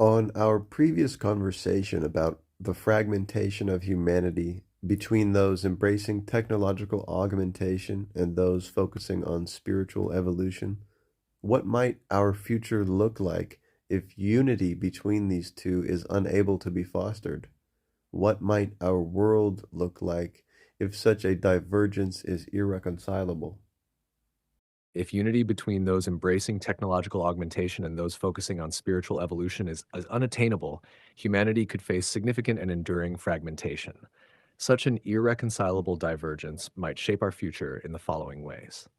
On our previous conversation about the fragmentation of humanity between those embracing technological augmentation and those focusing on spiritual evolution, what might our future look like if unity between these two is unable to be fostered? What might our world look like if such a divergence is irreconcilable? If unity between those embracing technological augmentation and those focusing on spiritual evolution is unattainable, humanity could face significant and enduring fragmentation. Such an irreconcilable divergence might shape our future in the following ways.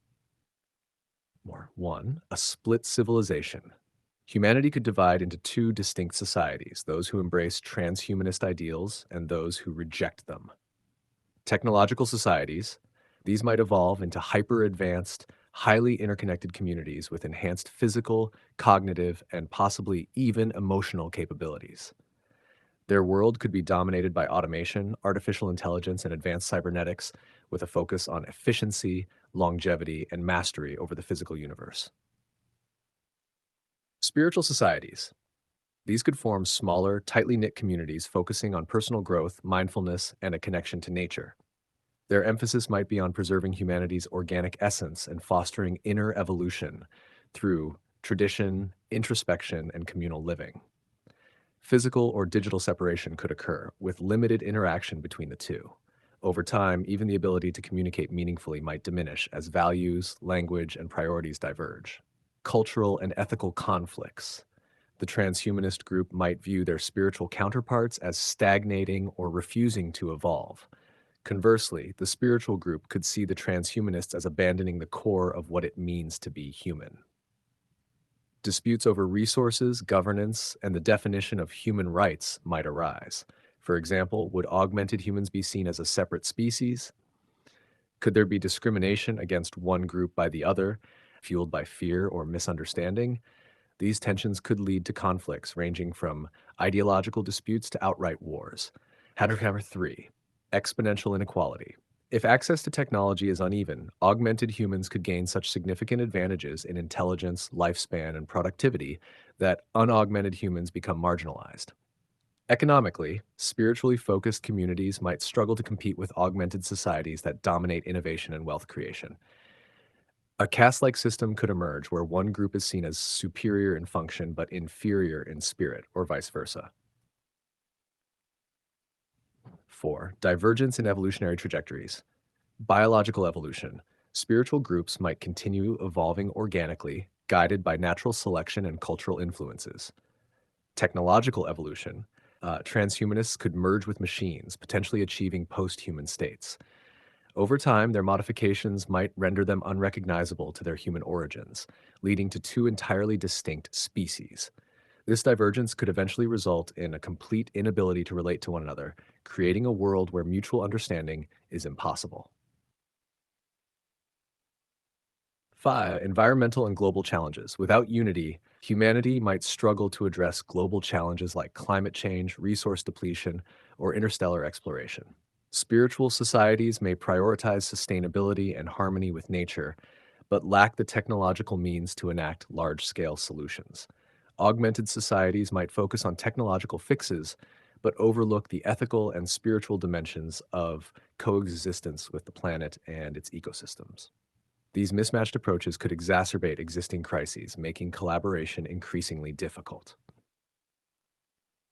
More. One, a split civilization. Humanity could divide into two distinct societies, those who embrace transhumanist ideals and those who reject them. Technological societies, these might evolve into hyper advanced, highly interconnected communities with enhanced physical, cognitive, and possibly even emotional capabilities. Their world could be dominated by automation, artificial intelligence, and advanced cybernetics, with a focus on efficiency, longevity, and mastery over the physical universe. Spiritual societies. These could form smaller, tightly knit communities focusing on personal growth, mindfulness, and a connection to nature. Their emphasis might be on preserving humanity's organic essence and fostering inner evolution through tradition, introspection, and communal living. Physical or digital separation could occur, with limited interaction between the two. Over time, even the ability to communicate meaningfully might diminish as values, language, and priorities diverge. Cultural and ethical conflicts. The transhumanist group might view their spiritual counterparts as stagnating or refusing to evolve. Conversely, the spiritual group could see the transhumanists as abandoning the core of what it means to be human. Disputes over resources, governance, and the definition of human rights might arise. For example, would augmented humans be seen as a separate species? Could there be discrimination against one group by the other, fueled by fear or misunderstanding? These tensions could lead to conflicts ranging from ideological disputes to outright wars. Header number three, exponential inequality. If access to technology is uneven, augmented humans could gain such significant advantages in intelligence, lifespan, and productivity that unaugmented humans become marginalized. Economically, spiritually focused communities might struggle to compete with augmented societies that dominate innovation and wealth creation. A caste like system could emerge where one group is seen as superior in function but inferior in spirit, or vice versa. 4. Divergence in evolutionary trajectories. Biological evolution. Spiritual groups might continue evolving organically, guided by natural selection and cultural influences. Technological evolution. Transhumanists could merge with machines, potentially achieving post human states. Over time, their modifications might render them unrecognizable to their human origins, leading to two entirely distinct species. This divergence could eventually result in a complete inability to relate to one another, creating a world where mutual understanding is impossible. 5. Environmental and global challenges. Without unity, humanity might struggle to address global challenges like climate change, resource depletion, or interstellar exploration. Spiritual societies may prioritize sustainability and harmony with nature, but lack the technological means to enact large scale solutions. Augmented societies might focus on technological fixes, but overlook the ethical and spiritual dimensions of coexistence with the planet and its ecosystems. These mismatched approaches could exacerbate existing crises, making collaboration increasingly difficult.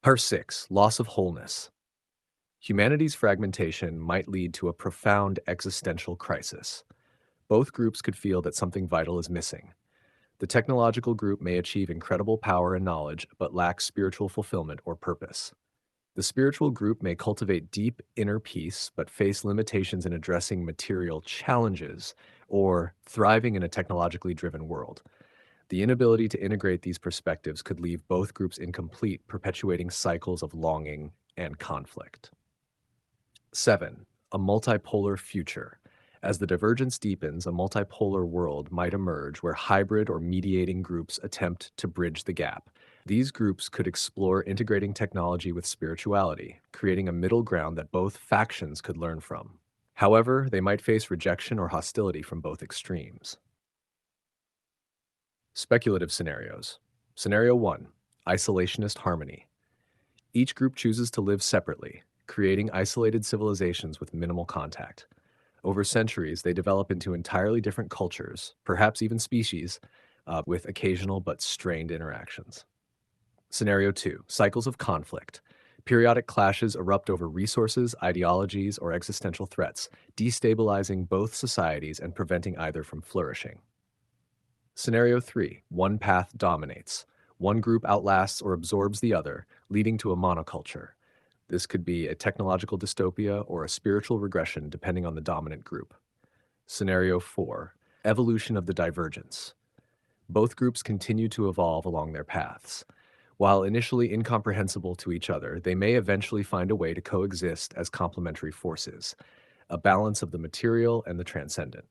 Part 6. Loss of wholeness. Humanity's fragmentation might lead to a profound existential crisis. Both groups could feel that something vital is missing. The technological group may achieve incredible power and knowledge, but lack spiritual fulfillment or purpose. The spiritual group may cultivate deep inner peace, but face limitations in addressing material challenges or thriving in a technologically driven world. The inability to integrate these perspectives could leave both groups incomplete, perpetuating cycles of longing and conflict. 7. A multipolar future. As the divergence deepens, a multipolar world might emerge where hybrid or mediating groups attempt to bridge the gap. These groups could explore integrating technology with spirituality, creating a middle ground that both factions could learn from. However, they might face rejection or hostility from both extremes. Speculative scenarios. Scenario 1. Isolationist harmony. Each group chooses to live separately, creating isolated civilizations with minimal contact. Over centuries, they develop into entirely different cultures, perhaps even species, with occasional but strained interactions. Scenario 2, cycles of conflict. Periodic clashes erupt over resources, ideologies, or existential threats, destabilizing both societies and preventing either from flourishing. Scenario 3, one path dominates. One group outlasts or absorbs the other, leading to a monoculture. This could be a technological dystopia or a spiritual regression depending on the dominant group. Scenario 4, evolution of the divergence. Both groups continue to evolve along their paths. While initially incomprehensible to each other, they may eventually find a way to coexist as complementary forces, a balance of the material and the transcendent.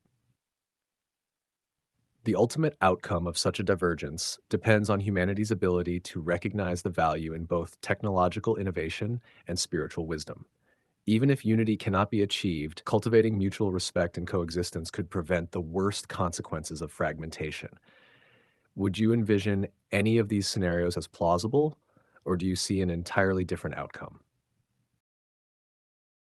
The ultimate outcome of such a divergence depends on humanity's ability to recognize the value in both technological innovation and spiritual wisdom. Even if unity cannot be achieved, cultivating mutual respect and coexistence could prevent the worst consequences of fragmentation. Would you envision any of these scenarios as plausible, or do you see an entirely different outcome?